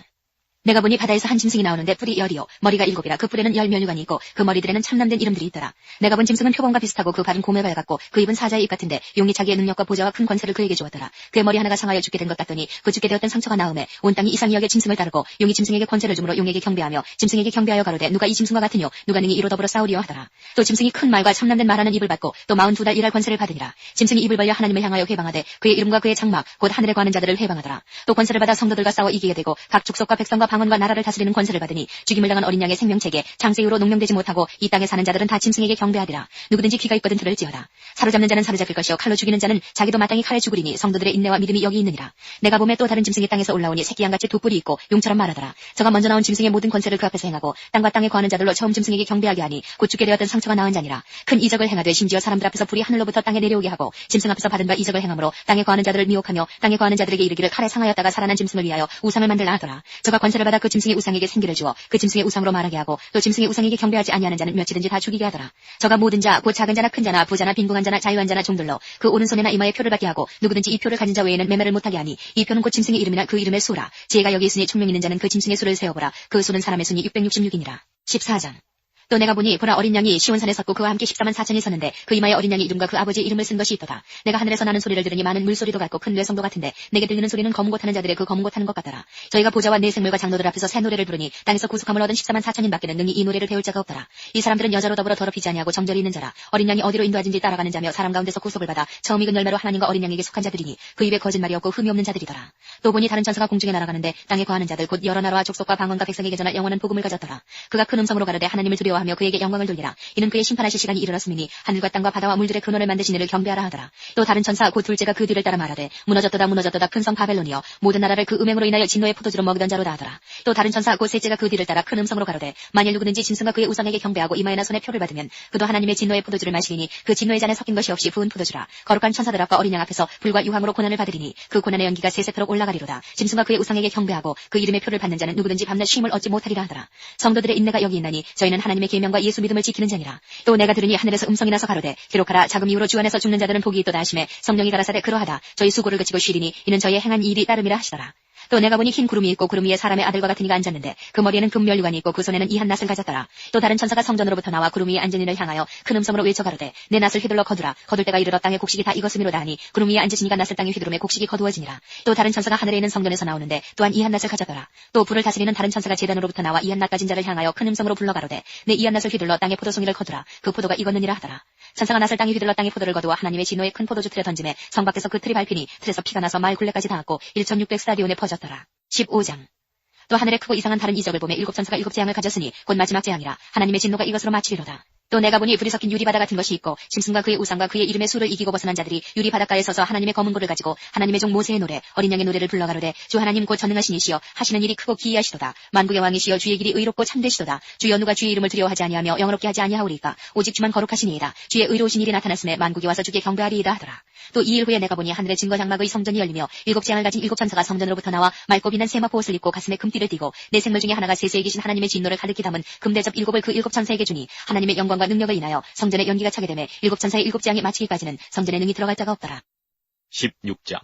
내가 보니 바다에서 한 짐승이 나오는데 뿔이 10이요 머리가 7이라. 그 뿔에는 10면류관이 있고 그 머리들에는 참남된 이름들이 있더라. 내가 본 짐승은 표범과 비슷하고 그 발은 곰의 발 같고 그 입은 사자의 입 같은데 용이 자기의 능력과 보좌와 큰 권세를 그에게 주었더라. 그의 머리 하나가 상하여 죽게 된 것 같더니 그 죽게 되었던 상처가 나음에 온 땅이 이상히 여겨 짐승을 따르고 용이 짐승에게 권세를 주므로 용에게 경배하며 짐승에게 경배하여 가로되 누가 이 짐승과 같으뇨 누가 능히 이로 더불어 싸우리요 하더라. 또 짐승이 큰 말과 참남된 말하는 입을 받고 또 42달 일할 권세를 받으니라. 짐승이 입을 벌려 하나님을 향하여 회방하되 그의 이름과 그의 장막 곧 하늘에 거하는 자들을 회방하더라. 또 권세를 받아 성도들과 싸워 이기게 되고 각 족속과 백성과 방언과 나라를 다스리는 권세를 받으니 죽임을 당한 어린 양의 생명책에 장세 이후로 농명되지 못하고 이 땅에 사는 자들은 다 짐승에게 경배하리라. 누구든지 귀가 있거든 들을지어다. 사로잡는 자는 사로잡힐 것이요 칼로 죽이는 자는 자기도 마땅히 칼에 죽으리니 성도들의 인내와 믿음이 여기 있느니라. 내가 보매 또 다른 짐승이 땅에서 올라오니 새끼 양같이 두 뿔이 있고 용처럼 말하더라. 저가 먼저 나온 짐승의 모든 권세를 그 앞에서 행하고 땅과 땅에 거하는 자들로 처음 짐승에게 경배하게 하니 곧 죽게 되었던 상처가 나은 자니라. 큰 이적을 행하되 심지어 사람들 앞에서 불이 하늘로부터 땅에 내려오게 하고 짐승 앞에서 받은 바 이적을 행함으로 땅에 거하는 자들을 미혹하며 땅에 거하는 자들에게 이르기를 칼에 상하였다가 살아난 짐승을 위하여 우상을 만들라 하더라. 저가 권세를 받아 그 짐승의 우상에게 생기를 주어 그 짐승의 우상으로 말하게 하고 또 짐승의 우상에게 경배하지 아니하는 자는 몇이든지 다 죽이게 하더라. 저가 모든 자 곧 작은 자나 큰 자나 부자나 빈궁한 자나 자유한 자나 종들로 그 오른손이나 이마에 표를 받게 하고 누구든지 이 표를 가진 자 외에는 매매를 못하게 하니 이 표는 곧 짐승의 이름이나 그 이름의 수라. 지혜가 여기 있으니 총명 있는 자는 그 짐승의 수를 세어보라. 그 수는 사람의 수니 666이니라. 14장 또 내가 보니 보라 어린 양이 시온산에 섰고 그와 함께 14만 4천이 섰는데 그 이마에 어린 양의 이름과 그 아버지의 이름을 쓴 것이 있도다. 내가 하늘에서 나는 소리를 들으니 많은 물소리도 같고 큰 뇌성도 같은데 내게 들리는 소리는 검은 곳 하는 자들의 그 검은 곳 하는 것 같더라. 저희가 보좌와 내 생물과 장로들 앞에서 새 노래를 부르니 땅에서 구속함을 얻은 14만 4천인 밖에는 능히 이 노래를 배울 자가 없더라. 이 사람들은 여자로 더불어 더럽히지 아니하고 정절이 있는 자라. 어린 양이 어디로 인도하든지 따라가는 자며 사람 가운데서 구속을 받아 처음 익은 열매로 하나님과 어린 양에게 속한 자들이니 그 입에 거짓말이 없고 흠이 없는 자들이더라. 또 보니 다른 천사가 공중에 날아가는데 땅에 거하는 자들 곧 여러 나라와 족속과 방언과 백성에게 전할 영원한 복음을 가졌더라. 그가 큰 음성으로 가로되 하나님을 두려워하며 그에게 영광을 돌리라. 이는 그의 심판하실 시간이 이르렀음이니 하늘과 땅과 바다와 물들의 근원을 만드신 이를 경배하라 하더라. 또 다른 천사 곧 둘째가 그 뒤를 따라 말하되 무너졌도다 무너졌도다 큰 성 바벨론이여 모든 나라를 그 음행으로 인하여 진노의 포도주로 먹이던 자로다 하더라. 또 다른 천사 곧 셋째가 그 뒤를 따라 큰 음성으로 가로되 만일 누구든지 짐승과 그의 우상에게 경배하고 이마에나 손에 표를 받으면 그도 하나님의 진노의 포도주를 마시리니 그 진노의 잔에 섞인 것이 없이 부은 포도주라. 거룩한 천사들 앞과 어린 양 앞에서 불과 유황으로 고난을 받으리니 그 고난의 연기가 세세토록 올라가리로다. 짐승과 그의 우상에게 경배하고 그 이름의 표를 받는 자는 누구든지 밤낮 쉼을 얻지 못하리라 하더라. 성도들의 인내가 여기 있나니 저희는 하나님의 계명과 예수 믿음을 지키는 자니라. 또 내가 들으니 하늘에서 음성이 나서 가로되 기록하라. 자금 이후로 주 안에서 죽는 자들은 복이 있도다 하시매 성령이 가라사대 그러하다. 저희 수고를 그치고 쉬리니 이는 저희의 행한 일이 따름이라 하시더라. 또 내가 보니 흰 구름이 있고 구름 위에 사람의 아들과 같은 이가 앉았는데 그 머리에는 금면류관이 있고 그 손에는 이한 낫을 가졌더라. 또 다른 천사가 성전으로부터 나와 구름 위에 앉은 이를 향하여 큰 음성으로 외쳐 가로되 내 낫을 휘둘러 거두라. 거둘 때가 이르러 땅의 곡식이 다 익었음이로다 하니 구름 위에 앉으신 이가 낫을 땅에 휘두르매 곡식이 거두어지니라. 또 다른 천사가 하늘에 있는 성전에서 나오는데 또한 이한 낫을 가졌더라. 또 불을 다스리는 다른 천사가 제단으로부터 나와 이한 낫 가진 자를 향하여 큰 음성으로 불러 가로되 내 이한 낫을 휘둘러 땅의 포도송이를 거두라. 그 포도가 익었느니라 하더라. 천사가 낫을 땅에 휘둘러 땅의 포도를 거두어 하나님의 진노의 큰 포도주 틀에 던짐에 성 밖에서 그 틀이 밟히니 틀에서 피가 나서 마을 굴레까지 닿았고 1600스타디온에 퍼졌더라. 15장. 또 하늘에 크고 이상한 다른 이적을 보매 일곱 천사가 일곱 재앙을 가졌으니 곧 마지막 재앙이라. 하나님의 진노가 이것으로 마치리로다. 또 내가 보니 불이 섞인 유리바다 같은 것이 있고 짐승과 그의 우상과 그의 이름의 수를 이기고 벗어난 자들이 유리바닷가에 서서 하나님의 검은 고를 가지고 하나님의 종 모세의 노래 어린 양의 노래를 불러 가로되 주 하나님 곧 전능하신 이시여 하시는 일이 크고 기이하시도다. 만국의 왕이시여 주의 길이 의롭고 참되시도다. 주여 누가 주의 이름을 두려워하지 아니하며 영어롭게 하지 아니하오리까. 오직 주만 거룩하시니이다. 주의 의로우신 일이 나타났음에 만국이 와서 주께 경배하리이다 하더라. 또 2일 후에 내가 보니 하늘의 증거 장막의 성전이 열리며 일곱 재앙을 가진 일곱 천사가 성전으로부터 나와 맑고 빛난 세마포 옷을 입고 가슴에 금띠를 띠고 내 생물 중에 하나가 세세에 계신 하나님의 진노를 가득히 담은 금대접 일곱을 그 일곱 천사에게 주니 하나님의 영광과 능력을 인하여 성전에 연기가 차게 되매 일곱 천사의 일곱 재앙이 마치기까지는 성전에 능히 들어갈 자가 없더라. 16장.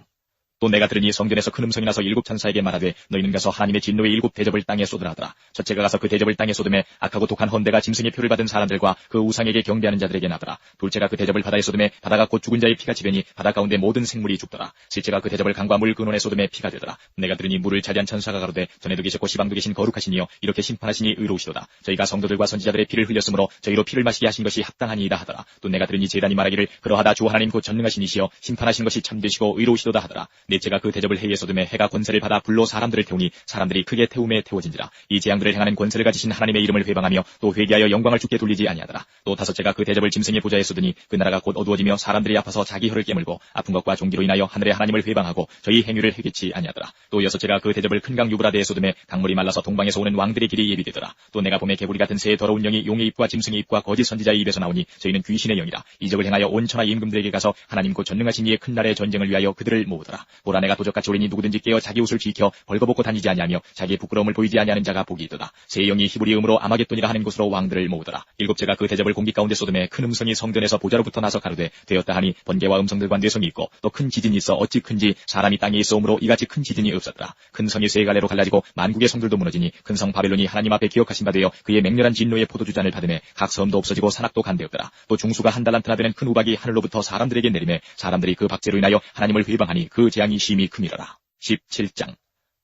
또 내가 들으니 성전에서 큰 음성이 나서 일곱 천사에게 말하되 너희는 가서 하나님의 진노의 일곱 대접을 땅에 쏟으라 하더라. 첫째가 가서 그 대접을 땅에 쏟음에 악하고 독한 헌대가 짐승의 표를 받은 사람들과 그 우상에게 경배하는 자들에게 나더라. 둘째가 그 대접을 바다에 쏟음에 바다가 곧 죽은 자의 피가 지배니 바다 가운데 모든 생물이 죽더라. 셋째가 그 대접을 강과 물 근원에 쏟음에 피가 되더라. 내가 들으니 물을 차지한 천사가 가로되 전에도 계셨고 시방도 계신 거룩하시니여 이렇게 심판하시니 의로우시도다. 저희가 성도들과 선지자들의 피를 흘렸으므로 저희로 피를 마시게 하신 것이 합당하니이다 하더라. 또 내가 들으니 제단이 말하기를 그러하다 주 하나님 곧 전능하신 이시여 심판하신 것이 참되시고 의로우시도다 하더라. 넷째가 그 대접을 해에 쏟음에 해가 권세를 받아 불로 사람들을 태우니 사람들이 크게 태움에 태워진지라. 이 재앙들을 행하는 권세를 가지신 하나님의 이름을 회방하며 또 회개하여 영광을 주께 돌리지 아니하더라. 또 다섯째가 그 대접을 짐승의 보좌에 쏟으니 그 나라가 곧 어두워지며 사람들이 아파서 자기 혀를 깨물고 아픈 것과 종기로 인하여 하늘의 하나님을 회방하고 저희 행위를 회개치 아니하더라. 또 여섯째가 그 대접을 큰 강 유브라데에 쏟음에 강물이 말라서 동방에서 오는 왕들의 길이 예비되더라. 또 내가 봄에 개구리 같은 새의 더러운 영이 용의 입과 짐승의 입과 거짓 선지자의 입에서 나오니 저희는 귀신의 영이라. 이적을 행하여 온 천하 임금들에게 가서 하나님 곧 전능하신 이의 큰 날의 전쟁을 위하여 그들을 모으더라. 보라 내가 도적같이 오리니 누구든지 깨어 자기 옷을 지켜 벌거벗고 다니지 아니하며 자기의 부끄러움을 보이지 아니하는 자가 복이 있도다. 새 영이 히브리음으로 아마겟돈이라 하는 곳으로 왕들을 모으더라. 일곱째가 그 대접을 공기 가운데 쏟음에 큰 음성이 성전에서 보좌로부터 나서 가로되 되었다 하니 번개와 음성들과 뇌성이 있고 또 큰 지진이 있어 어찌 큰지 사람이 땅에 있어오므로 이같이 큰 지진이 없었더라. 큰 성이 세 갈래로 갈라지고 만국의 성들도 무너지니 큰 성 바벨론이 하나님 앞에 기억하신 바 되어 그의 맹렬한 진노의 포도주잔을 받으매 각 섬도 없어지고 산악도 간되었더라. 또 중수가 한 달란트나 되는 큰 우박이 하늘로부터 사람들에게 내리매 사람들이 그 박제로 인하여 하나님을 회방하니 그 재앙이 심히 크미러라. 17장.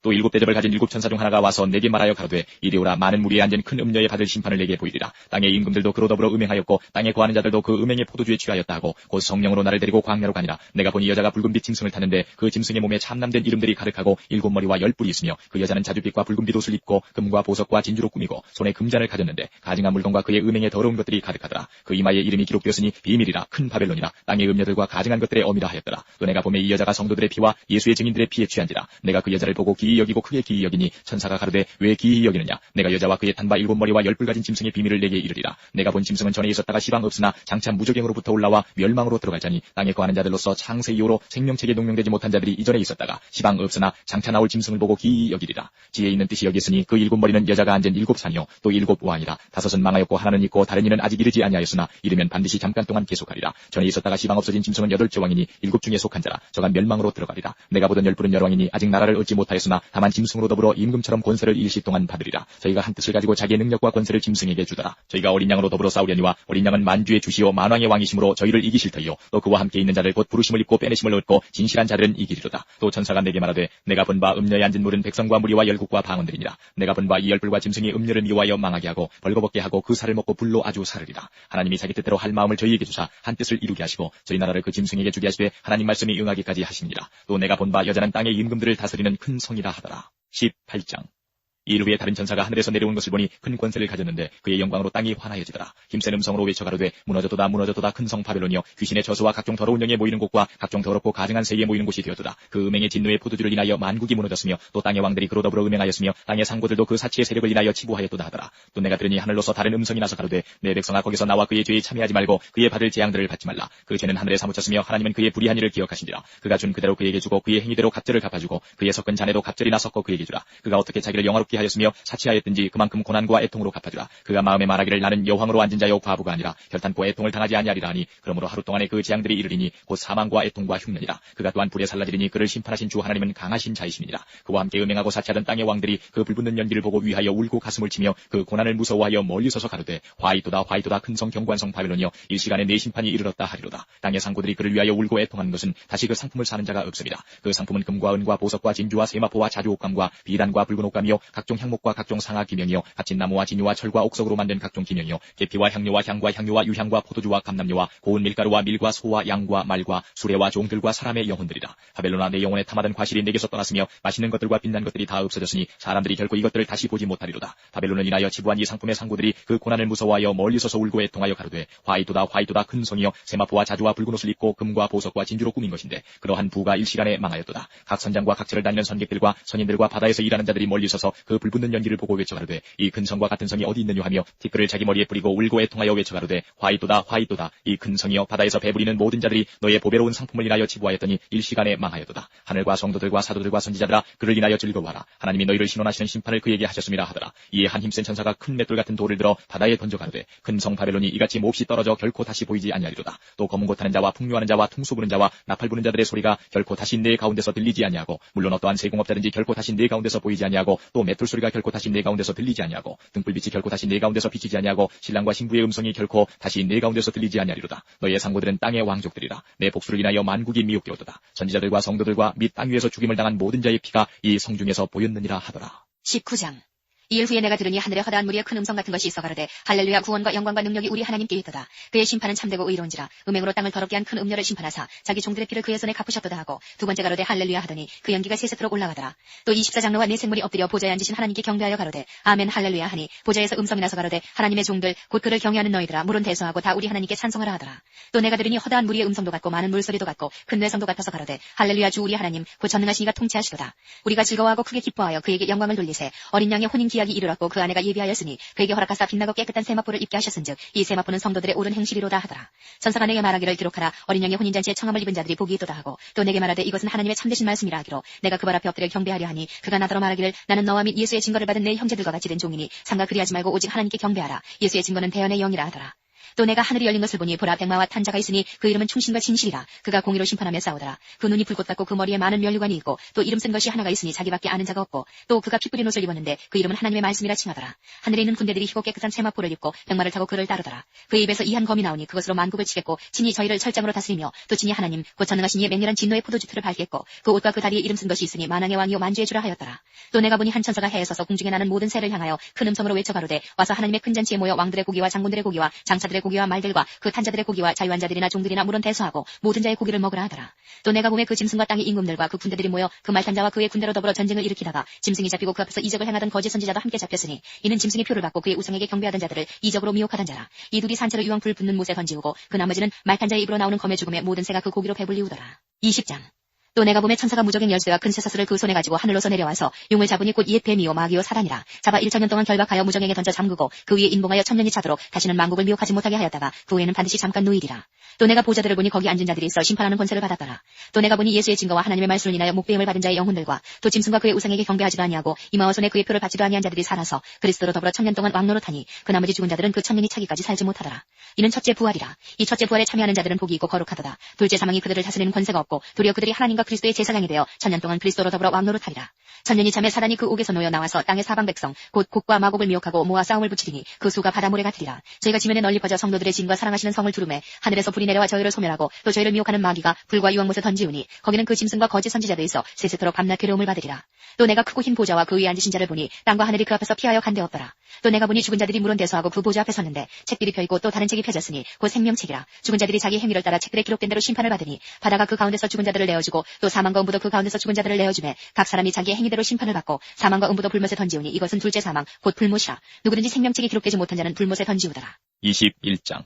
또 일곱 대접을 가진 일곱 천사 중 하나가 와서 내게 말하여 가로되 이리 오라. 많은 무리에 앉은 큰 음녀에 받을 심판을 내게 보이리라. 땅의 임금들도 그로 더불어 음행하였고 땅에 거하는 자들도 그 음행의 포도주에 취하였다 하고 곧 성령으로 나를 데리고 광야로 가니라. 내가 보니 여자가 붉은빛 짐승을 탔는데 그 짐승의 몸에 참남된 이름들이 가득하고 일곱 머리와 열 뿔이 있으며 그 여자는 자줏빛과 붉은빛 옷을 입고 금과 보석과 진주로 꾸미고 손에 금잔을 가졌는데 가증한 물건과 그의 음행의 더러운 것들이 가득하더라. 그 이마에 이름이 기록되었으니 비밀이라 큰 바벨론이라. 땅의 음녀들과 가증한 것들의 어미라 하였더라. 또 내가 보매 이 여자가 성도들의 피와 예수의 증인들의 피에 취한지라. 내가 그 여자를 보고 기이 여기고 크게 기이 여기니 천사가 가로되 왜 기이 여기느냐. 내가 여자와 그의 탄바 일곱 머리와 열 뿔 가진 짐승의 비밀을 내게 이르리라. 내가 본 짐승은 전에 있었다가 시방 없으나 장차 무저갱으로부터 올라와 멸망으로 들어갈 자니 땅에 거하는 자들로서 창세 이후로 생명책에 농명되지 못한 자들이 이전에 있었다가 시방 없으나 장차 나올 짐승을 보고 기이 여기리라. 지혜 있는 뜻이 여기 있으니 그 일곱 머리는 여자가 앉은 일곱 산이요 또 일곱 왕이라. 다섯은 망하였고 하나는 있고 다른 이는 아직 이르지 아니하였으나 이르면 반드시 잠깐 동안 계속하리라. 전에 있었다가 시방 없어진 짐승은 여덟째 왕이니 일곱 중에 속한 자라. 저가 멸망으로 들어가리라. 내가 보던 열 뿔은 열 왕이니 아직 나라를 얻지 못하였으나 다만 짐승으로 더불어 임금처럼 권세를 일시 동안 받으리라. 저희가 한 뜻을 가지고 자기의 능력과 권세를 짐승에게 주더라. 저희가 어린 양으로 더불어 싸우려니와 어린 양은 만주의 주시오 만왕의 왕이심으로 저희를 이기실 터이요 또 그와 함께 있는 자들 곧 부르심을 입고 빼내심을 얻고 진실한 자들은 이기리로다. 또 천사가 내게 말하되 내가 본 바 음녀에 앉은 물은 백성과 무리와 열국과 방언들이니라. 내가 본 바 이 열불과 짐승이 음녀를 미워하여 망하게 하고 벌거벗게 하고 그 살을 먹고 불로 아주 사르리라. 하나님이 자기 뜻대로 할 마음을 저희에게 주사 한 뜻을 이루게 하시고 저희 나라를 그 짐승에게 주게 하시되 하나님 말씀이 응하기까지 하시니라. 또 내가 본 바 여자는 땅의 임금들을 다스리는 큰 성이라 하더라. 18장. 이일 후에 다른 천사가 하늘에서 내려온 것을 보니 큰 권세를 가졌는데 그의 영광으로 땅이 환하여지더라. 힘센 음성으로 외쳐 가로되 무너졌도다 무너졌도다 큰 성 바벨론이여 귀신의 저수와 각종 더러운 영에 모이는 곳과 각종 더럽고 가증한 새에 모이는 곳이 되었도다. 그 음행의 진노의 포도주를 인하여 만국이 무너졌으며 또 땅의 왕들이 그로 더불어 음행하였으며 땅의 상고들도 그 사치의 세력을 인하여 치부하였도다 하더라. 또 내가 들으니 하늘로서 다른 음성이 나서 가로되 내 백성아 거기서 나와 그의 죄에 참여하지 말고 그의 받을 재앙들을 받지 말라. 그 죄는 하늘에 사무쳤으며 하나님은 그의 불의한 일을 기억하신지라. 그가 준 그대로 그에게 주고 그의 행위대로 갑절을 갚아주고 그의 섞은 잔에도 갑절이나 섞어 그에게 주라. 그가 어떻게 자기를 영화롭게 불의하였으며 사치하였든지 그만큼 고난과 애통으로 갚아주라. 그가 마음에 말하기를 나는 여왕으로 앉은 자요 과부가 아니라 결탄코 애통을 당하지 아니하리라 하니 그러므로 하루 동안에 그 재앙들이 이르리니 곧 사망과 애통과 흉년이라. 그가 또한 불에 살라지리니 그를 심판하신 주 하나님은 강하신 자이심이니라. 그와 함께 음행하고 사치하던 땅의 왕들이 그 불붙는 연기를 보고 위하여 울고 가슴을 치며 그 고난을 무서워하여 멀리 서서 가로되 화이토다 화이토다 큰 성 경관성 바벨론이여 일시간에 내 심판이 이르렀다 하리로다. 땅의 상고들이 그를 위하여 울고 애통하는 것은 다시 그 상품을 사는 자가 없습니다. 그 상품은 금과 은과 보석과 진주와 세마포와 자주 옥감과 비단과 붉은 옥감이요 각종 향목과 각종 상아 기명이요 갇힌 나무와 진유와 철과 옥석으로 만든 각종 기명이요 계피와 향료와 향과 향료와 유향과 포도주와 감람료와 고운 밀가루와 밀과 소와 양과 말과 수레와 종들과 사람의 영혼들이라. 바벨론아 내 영혼에 탐하던 과실이 내게서 떠났으며 맛있는 것들과 빛난 것들이 다 없어졌으니 사람들이 결코 이것들을 다시 보지 못하리로다. 바벨론을 인하여 지부한 이 상품의 상고들이 그 고난을 무서워하여 멀리 서서 울고 애통하여 가로되 화이토다 화이토다 큰 성이여 세마포와 자주와 붉은 옷을 입고 금과 보석과 진주로 꾸민 것인데 그러한 부가 일시간에 망하였도다. 각 선장과 각처를 다니는 선객들과 선인들과 바다에서 일하는 자들이 멀리 서서 그 불붙는 연기를 보고 외쳐 가로되 이 큰 성과 같은 성이 어디 있느냐 하며 티끌을 자기 머리에 뿌리고 울고 애통하여 외쳐 가로되 화이토다 화이토다 이 큰 성이여 바다에서 배부리는 모든 자들이 너의 보배로운 상품을 인하여 지부하였더니 일시간에 망하였도다. 하늘과 성도들과 사도들과 선지자들아 그를 인하여 즐거워하라. 하나님이 너희를 신원하시는 심판을 그에게 하셨음이라 하더라. 이에 한 힘센 천사가 큰 맷돌 같은 돌을 들어 바다에 던져 가로되 큰 성 바벨론이 이같이 몹시 떨어져 결코 다시 보이지 아니하리로다. 또 검은 곳 타는 자와 풍류하는 자와 퉁소 부는 자와 나팔 부는 자들의 소리가 결코 다시 내 가운데서 들리지 아니하고 물론 어떠한 세공업자든지 결코 다시 내 가운데서 보이지 아니하고 또 맷돌 소리가 결코 다시 내 가운데서 들리지 아니하고 등불빛이 결코 다시 내 가운데서 비치지 아니하고 신랑과 신부의 음성이 결코 다시 내 가운데서 들리지 아니하리로다. 너희의 상고들은 땅의 왕족들이라. 내 복수를 인하여 만국이 미혹되었도다. 선지자들과 성도들과 및 땅 위에서 죽임을 당한 모든 자의 피가 이 성중에서 보였느니라 하더라. 19장. 이일 후에 내가 들으니 하늘에 허다한 무리의 큰 음성 같은 것이 있어 가로되 할렐루야 구원과 영광과 능력이 우리 하나님께 있도다. 그의 심판은 참되고 의로운지라. 음행으로 땅을 더럽게 한 큰 음녀를 심판하사 자기 종들의 피를 그의 손에 갚으셨도다 하고 두 번째 가로되 할렐루야 하더니 그 연기가 세세토록 올라가더라. 또 24장로와 네 생물이 엎드려 보좌에 앉으신 하나님께 경배하여 가로되 아멘 할렐루야 하니 보좌에서 음성이 나서 가로되 하나님의 종들 곧 그를 경외하는 너희들아 물은 대소하고 다 우리 하나님께 찬송하라 하더라. 또 내가 들으니 허다한 무리의 음성도 같고 많은 물소리도 같고 큰 뇌성도 같아서 가로되 할렐루야 주 우리 하나님 곧 전능하신 이가 통치하시도다. 우리가 즐거워하고 크게 기뻐하여 그에게 영광을 돌리세. 어린 양의 혼인 기약이 이르렀고 그 아내가 예비하였으니 그에게 허락하사 빛나고 깨끗한 세마포를 입게 하셨은즉 이 세마포는 성도들의 옳은 행실이로다 하더라. 천사가 내게 말하기를 기록하라. 어린 양의 혼인잔치에 청함을 입은 자들이 복이 있도다 하고 또 내게 말하되 이것은 하나님의 참되신 말씀이라 하기로 내가 그 발 앞에 엎드려 경배하려 하니 그가 나더러 말하기를 나는 너와 및 예수의 증거를 받은 내 형제들과 같이 된 종이니 삼가 그리하지 말고 오직 하나님께 경배하라. 예수의 증거는 대언의 영이라 하더라. 또 내가 하늘이 열린 것을 보니 보라 백마와 탄 자가 있으니 그 이름은 충신과 진실이라. 그가 공의로 심판하며 싸우더라. 그 눈이 불꽃 같고 그 머리에 많은 면류관이 있고 또 이름 쓴 것이 하나가 있으니 자기밖에 아는 자가 없고 또 그가 피 뿌린 옷을 입었는데 그 이름은 하나님의 말씀이라 칭하더라. 하늘에 있는 군대들이 희고 깨끗한 세마포를 입고 백마를 타고 그를 따르더라. 그의 입에서 이한 검이 나오니 그것으로 만국을 치겠고 친히 저희를 철장으로 다스리며 또 친히 하나님 곧 전능하신 이의 맹렬한 진노의 포도주틀을 밟겠고 그 옷과 그 다리에 이름 쓴 것이 있으니 만왕의 왕이요 만주의 주라 하였더라. 또 내가 보니 한 천사가 해에 서서 궁중에 나는 모든 새를 향하여 큰 음성으로 외쳐 가로되 와서 하나님의 큰 잔치에 모여 왕들의 고기와 장군들의 고기와 장차들의 고기와 말들과 그 탄자들의 고기와 자유한 자들이나 종들이나 물은 대소하고 모든 자의 고기를 먹으라 하더라. 또 내가 보매 그 짐승과 땅의 임금들과 그 군대들이 모여 그 말탄자와 그의 군대로 더불어 전쟁을 일으키다가 짐승이 잡히고 그 앞에서 이적을 행하던 거짓 선지자도 함께 잡혔으니 이는 짐승의 표를 받고 그의 우상에게 경배하던 자들을 이적으로 미혹하던 자라. 이 둘이 산채로 유황 불 붙는 못에 던지우고 그 나머지는 말탄자의 입으로 나오는 검의 죽음에 모든 새가 그 고기로 배불리우더라. 20장. 또 내가 보매 천사가 무적행 열쇠와 큰 쇠사슬을 그 손에 가지고 하늘로서 내려와서 용을 잡으니 곧 옛 뱀이요 마귀요 사단이라. 잡아 1,000년 동안 결박하여 무적행에 던져 잠그고 그 위에 인봉하여 1,000년이 차도록 다시는 만국을 미혹하지 못하게 하였다가 그 후에는 반드시 잠깐 누이리라. 또 내가 보좌들을 보니 거기 앉은 자들이 있어 심판하는 권세를 받았더라. 또 내가 보니 예수의 증거와 하나님의 말씀을 인하여 목배임을 받은 자의 영혼들과 또 짐승과 그의 우상에게 경배하지도 아니하고 이마와 손에 그의 표를 받지도 아니한 자들이 살아서 그리스도로 더불어 1,000년 동안 왕노릇하니 그 나머지 죽은 자들은 그 1,000년이 차기까지 살지 못하더라. 이는 첫째 부활이라. 이 첫째 부활에 참여하는 자들은 복이 있고 거룩하도다. 둘째 사망이 그들을 다스리는 권세가 없고 도리어 그들이 하나님과 그리스도의 제사장이 되어 1,000년 동안 그리스도로 더불어 왕노릇하리라. 1,000년이 참에 사단이 그 옥에서 놓여 나와서 땅의 사방 백성 곧 곡과 마곡을 미혹하고 모아 싸움을 붙이리니 그 수가 바다모래 같으리라. 저희가 지면에 널리 퍼져 성도들의 진과 사랑하시는 성을 두루매 하늘에서 불이 내려와 저희를 소멸하고 또 저희를 미혹하는 마귀가 불과 유황못에 던지우니 거기는 그 짐승과 거짓 선지자도 있어 세세토록 밤낮 괴로움을 받으리라. 또 내가 크고 흰 보좌와 그 위에 앉으신 자를 보니 땅과 하늘이 그 앞에서 피하여 간대었더라. 또 내가 보니 죽은 자들이 물은 대소하고 그 보좌 앞에 섰는데 책들이 펴있고 또 다른 책이 펴졌으니 곧 생명책이라. 죽은 자들이 자기 행위를 따라 책들에 기록된 대로 심판을 받으니 바다가 그 가운데서 죽은 자들을 내어주고 또 사망과 음부도 그 가운데서 죽은 자들을 내어주매 각 사람이 자기의 행위대로 심판을 받고 사망과 음부도 불못에 던지우니 이것은 둘째 사망 곧 불못이라. 누구든지 생명책이 기록되지 못한 자는 불못에 던지우더라. 21장.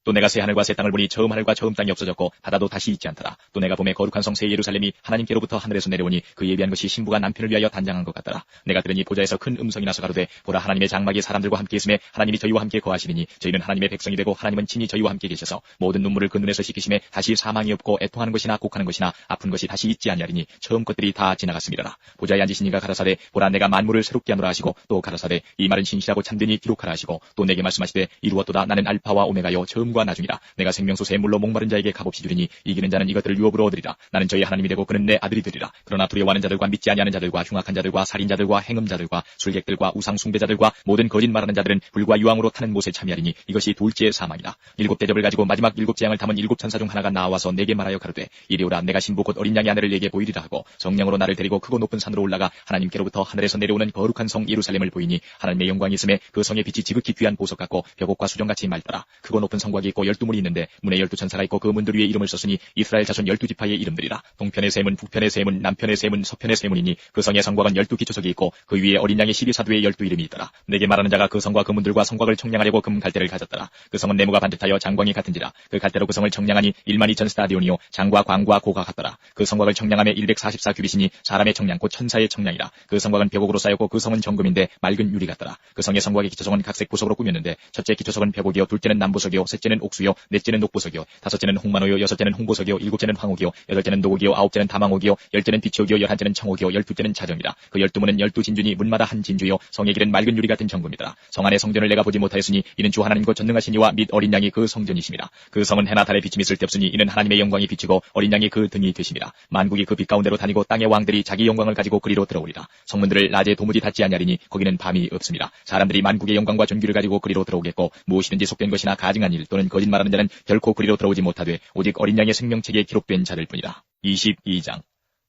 또 내가 새 하늘과 새 땅을 보니 처음 하늘과 처음 땅이 없어졌고 바다도 다시 있지 않더라. 또 내가 봄에 거룩한 성 새 예루살렘이 하나님께로부터 하늘에서 내려오니 그 예비한 것이 신부가 남편을 위하여 단장한 것 같더라. 내가 들으니 보좌에서 큰 음성이 나서 가로되 보라 하나님의 장막이 사람들과 함께 있음에 하나님이 저희와 함께 거하시리니 저희는 하나님의 백성이 되고 하나님은 친히 저희와 함께 계셔서 모든 눈물을 그 눈에서 씻기심에 다시 사망이 없고 애통하는 것이나 곡하는 것이나 아픈 것이 다시 있지 아니하리니 처음 것들이 다 지나갔음이라. 보좌에 앉으신 이가 가라사대 보라 내가 만물을 새롭게 하노라 하시고 또 가라사대 이 말은 진실하고 참되니 기록하라 하시고 또 내게 말씀하시되 이루었도다. 나는 알파와 오메가요 처음과 나중이라. 내가 생명수 새 물로 목마른 자에게 값없이 주리니 이기는 자는 이것들을 유업으로 얻으리라. 나는 저희 하나님이 되고 그는 내 아들이 되리라. 그러나 두려워하는 자들과 믿지 아니하는 자들과 흉악한 자들과 살인자들과 행음자들과 술객들과 우상 숭배자들과 모든 거짓말하는 자들은 불과 유황으로 타는 못에 참여하리니 이것이 둘째 사망이다. 7 대접을 가지고 마지막 7 재앙을 담은 7 천사 중 하나가 나와서 내게 말하여 가로되 이리오라. 내가 신부 곧 어린 양의 아내를 내게 보이리라 하고 성령으로 나를 데리고 크고 높은 산으로 올라가 하나님께로부터 하늘에서 내려오는 거룩한 성 예루살렘을 보이니 하나님의 영광이 있음에 그 성의 빛이 지극히 귀한 보석 같고 벽옥과 수정같이 맑더라. 크고 높은 성곽이 있고 12문이 있는데 문에 12천사가 있고 그 문들 위에 이름을 썼으니 이스라엘 자손 12지파의 이름들이라. 동편의 세 문, 북편의 세 문, 남편의 세 문, 서편의 세 문이니 그 성의 성곽은 12기초석이 있고 그 위에 어린 양의 12사도의 12이름이 있더라. 내게 말하는 자가 그 성과 그 문들과 성곽을 청량하려고 금 갈대를 가졌더라. 그 성은 네모가 반듯하여 장광이 같은지라. 그 갈대로 그 성을 청량하니 12,000 스타디온이요 장과 광과 고가 같더라. 그 성곽을 청량함에 144규빗이니 사람의 청량 곧 천사의 청량이라. 그 성곽은 벽옥으로 쌓였고 그 성은 정금인데 맑은 유리 같더라. 그 성의 성곽의 기초석은 각색 보석으로 꾸몄는데 첫째 기초석은 벽옥이요 둘째는 남보석이요 셋째는 옥수요 넷째는 녹보석이요 다섯째는 홍만호요 여섯째는 홍보석이요 일곱째는 황옥이요 여덟째는 노옥이요 아홉째는 다망옥이요 열째는 비치옥이요 11째는 청옥이요 12째는 자정이라. 그 12문은 12진주니 문마다 한 진주요 성의 길은 맑은 유리 같은 정금이더라. 성 안의 성전을 내가 보지 못하였으니 이는 주 하나님과 전능하신 이와 및 어린 양이 그 성전이심이라. 그 성은 해나 달의 비침이 쓸데없으니 이는 하나님의 영광이 비치고 어린 양이 그 등이 되심이라. 만국이 그 빛 가운데로 다니고 땅의 왕들이 자기 영광을 가지고 그리로 들어오리라. 성문들을 낮에 도무지 닫지 아니하리니 거기는 밤이 없습니다. 사람들이 만국의 영광과 존귀를 가지고 그리로 들어오겠고 무엇이든지 속된 것이나 가증한 일 또는 거짓말하는 자는 결코 그리로 들어오지 못하되 오직 어린 양의 생명책에 기록된 자들 뿐이라. 22장.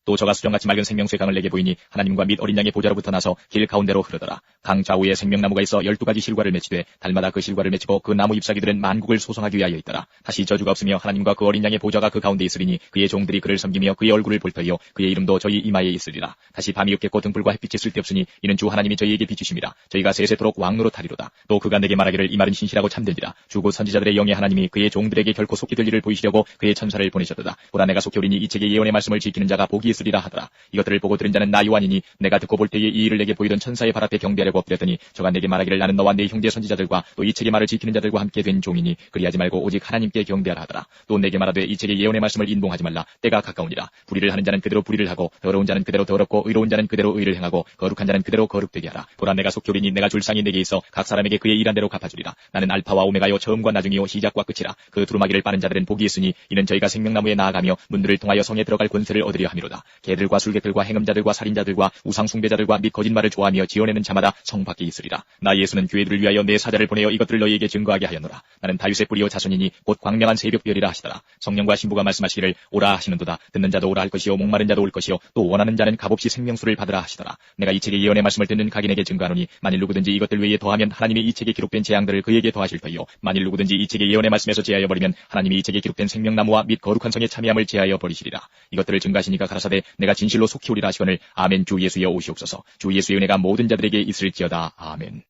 또 저가 수정같이 맑은 생명수의 강을 내게 보이니 하나님과 및 어린 양의 보좌로부터 나서 길 가운데로 흐르더라. 강 좌우에 생명나무가 있어 12가지 실과를 맺히되 달마다 그 실과를 맺히고 그 나무 잎사귀들은 만국을 소송하기 위하여 있더라. 다시 저주가 없으며 하나님과 그 어린 양의 보좌가 그 가운데 있으리니 그의 종들이 그를 섬기며 그의 얼굴을 볼 터이요 그의 이름도 저희 이마에 있으리라. 다시 밤이 없겠고 등불과 햇빛이 쓸데없으니 이는 주 하나님이 저희에게 비추심이라. 저희가 세세토록 왕노릇 하리로다. 또 그가 내게 말하기를 이 말은 신실하고 참되니라. 주고 선지자들의 영의 하나님이 그의 종들에게 결코 속히 될 일을 보이시려고 그의 천사를 보내셨도다. 보라 내가 속히 오리니 이 책의 예언의 말씀을 지키는 자가 복이 있으리라 하더라. 이것들을 보고 들은 자는 나 요한이니 내가 듣고 볼 때에 이 일을 내게 보이던 천사의 발 앞에 경배하려고 엎드렸더니 저가 내게 말하기를 나는 너와 내 형제 선지자들과 또 이 책의 말을 지키는 자들과 함께 된 종이니 그리하지 말고 오직 하나님께 경배하라 하더라. 또 내게 말하되 이 책의 예언의 말씀을 인봉하지 말라. 때가 가까우니라. 불의를 하는 자는 그대로 불의를 하고 더러운 자는 그대로 더럽고 의로운 자는 그대로 의를 행하고 거룩한 자는 그대로 거룩되게 하라. 보라 내가 속히 오리니 내가 줄 상이 내게 있어 각 사람에게 그의 일한 대로 갚아주리라. 나는 알파와 오메가요 처음과 나중이요 시작과 끝이라. 그 두루마기를 빠는 자들은 복이 있으니 이는 저희가 생명나무에 나아가며 문들을 통하여 성에 들어갈 권세를 얻으려 함이로다. 개들과 술객들과 행음자들과 살인자들과 우상 숭배자들과 및 거짓말을 좋아하며 지어내는 자마다 성 밖에 있으리라. 나 예수는 교회들을 위하여 내 사자를 보내어 이것들을 너희에게 증거하게 하였노라. 나는 다윗의 뿌리요 자손이니 곧 광명한 새벽별이라 하시더라. 성령과 신부가 말씀하시기를 오라 하시는도다. 듣는 자도 오라 할 것이요 목마른 자도 올 것이요 또 원하는 자는 값없이 생명수를 받으라 하시더라. 내가 이 책의 예언의 말씀을 듣는 각인에게 증거하노니 만일 누구든지 이것들 외에 더하면 하나님이 이 책에 기록된 재앙들을 그에게 더하실 터이요 만일 누구든지 이 책의 예언의 말씀에서 제하여 버리면 하나님이 이 책에 기록된 생명나무와 및 거룩한 성의 참여함을 제하여 버리시리라. 이것들을 증거하시니까 가라사대 내가 진실로 속히 오리라 하시거늘 아멘. 주 예수여 오시옵소서. 주 예수의 은혜가 모든 자들에게 있을지어다. 아멘.